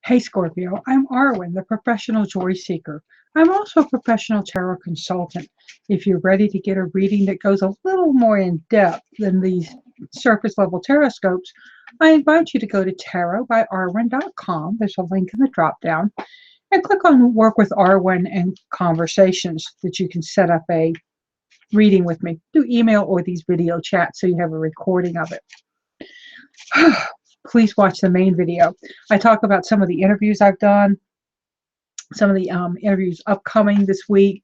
Hey Scorpio, I'm Arwen, the professional joy seeker. I'm also a professional tarot consultant. If you're ready to get a reading that goes a little more in depth than these surface level tarot scopes, I invite you to go to tarotbyarwen.com. There's a link in the drop down and click on Work with Arwen and Conversations that you can set up a reading with me through email or these video chats so you have a recording of it. Please watch the main video. I talk about some of the interviews I've done, some of the interviews upcoming this week,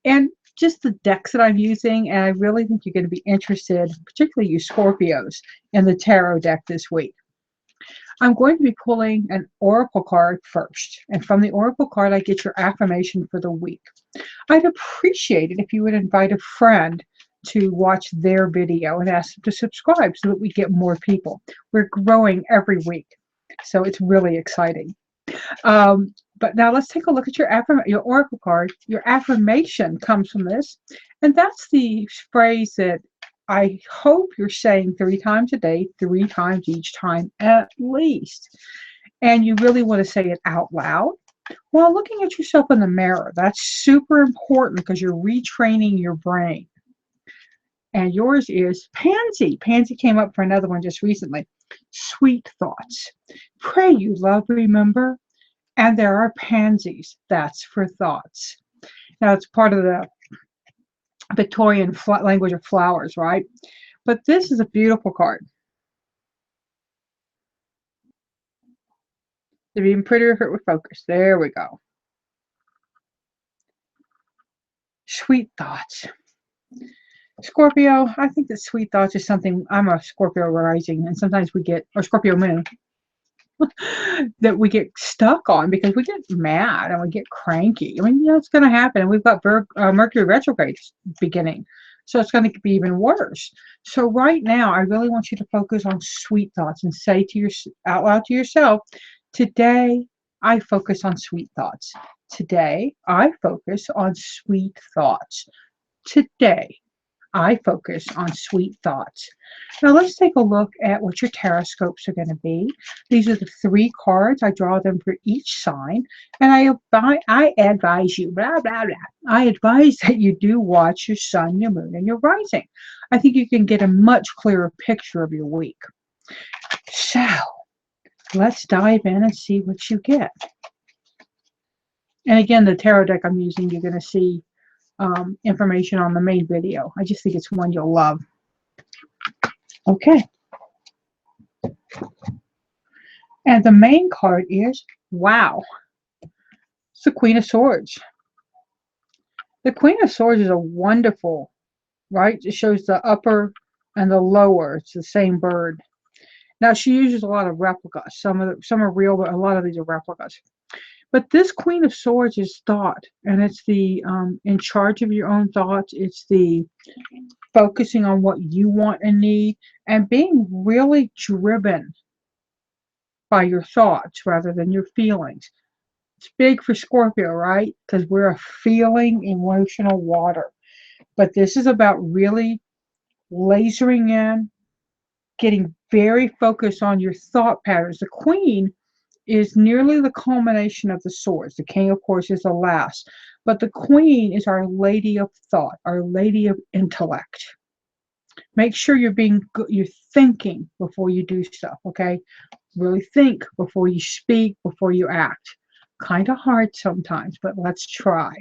and just the decks that I'm using. And I really think you're going to be interested, particularly you Scorpios, in the tarot deck this week. I'm going to be pulling an oracle card first. And from the oracle card, I get your affirmation for the week. I'd appreciate it if you would invite a friend to watch their video and ask them to subscribe so that we get more people. We're growing every week, so it's really exciting. But now let's take a look at your oracle card. Your affirmation comes from this, and that's the phrase that I hope you're saying 3 times a day, 3 times each time at least. And you really want to say it out loud while looking at yourself in the mirror. That's super important because you're retraining your brain. And yours is Pansy. Pansy came up for another one just recently. Sweet thoughts. Pray you love, remember. And there are pansies. That's for thoughts. Now, it's part of the Victorian language of flowers, right? But this is a beautiful card. It'd be even prettier if it were focused. There we go. Sweet thoughts. Scorpio, I think that sweet thoughts is something, I'm a Scorpio rising, and sometimes we get, or Scorpio moon, that we get stuck on because we get mad and we get cranky. I mean, it's going to happen. And we've got Mercury retrograde beginning, so it's going to be even worse. So right now, I really want you to focus on sweet thoughts and say to out loud to yourself, today I focus on sweet thoughts. Today I focus on sweet thoughts. Today I focus on sweet thoughts. Now let's take a look at what your tarot scopes are going to be. These are the 3 cards. I draw them for each sign. And I advise you, blah, blah, blah. I advise that you do watch your sun, your moon, and your rising. I think you can get a much clearer picture of your week. So let's dive in and see what you get. And again, the tarot deck I'm using, you're going to see information on the main video. I just think it's one you'll love. Okay. And the main card is, wow, it's the Queen of Swords. The Queen of Swords is a wonderful, right? It shows the upper and the lower. It's the same bird. Now, she uses a lot of replicas. Some are real, but a lot of these are replicas. But this Queen of Swords is thought, and it's the in charge of your own thoughts. It's the focusing on what you want and need, and being really driven by your thoughts rather than your feelings. It's big for Scorpio, right? Because we're a feeling, emotional water. But this is about really lasering in, getting very focused on your thought patterns. The Queen is nearly the culmination of the swords. The King, of course, is the last. But the Queen is our lady of thought, our lady of intellect. Make sure you're thinking before you do stuff, okay? Really think before you speak, before you act. Kind of hard sometimes, but let's try.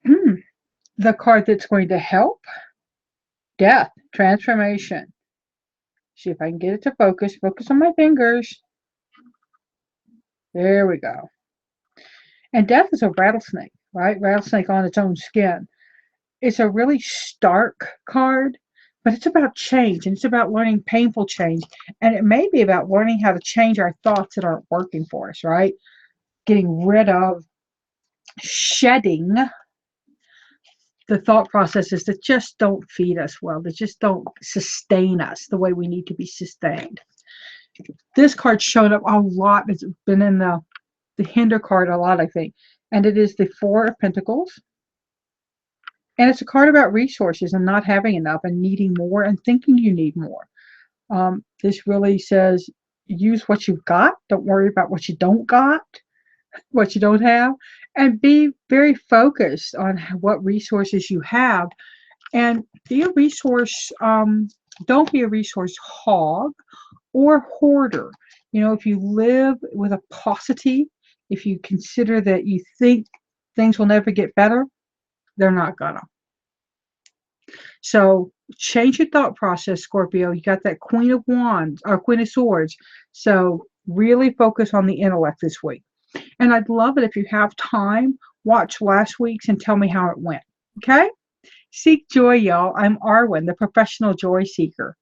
The card that's going to help, death, transformation. See if I can get it to focus. Focus on my fingers. There we go. And death is a rattlesnake, right? Rattlesnake on its own skin. It's a really stark card, but it's about change, and it's about learning painful change. And it may be about learning how to change our thoughts that aren't working for us, right? Getting rid of, shedding the thought processes that just don't feed us well, that just don't sustain us the way we need to be sustained. This card showed up a lot. It's been in the hinder card a lot, I think. And it is the 4 of Pentacles. And it's a card about resources and not having enough and needing more and thinking you need more. This really says use what you've got. Don't worry about what you don't got, what you don't have, and be very focused on what resources you have, and be a resource. Don't be a resource hog or hoarder. If you live with a paucity, if you consider that you think things will never get better, they're not gonna. So change your thought process, Scorpio. You got that Queen of Wands or Queen of Swords. So really focus on the intellect this week. And I'd love it if you have time, watch last week's and tell me how it went. Okay? Seek joy, y'all. I'm Arwen, the professional joy seeker.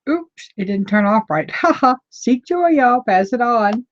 Oops, it didn't turn off right. Haha. Seek joy, y'all. Pass it on.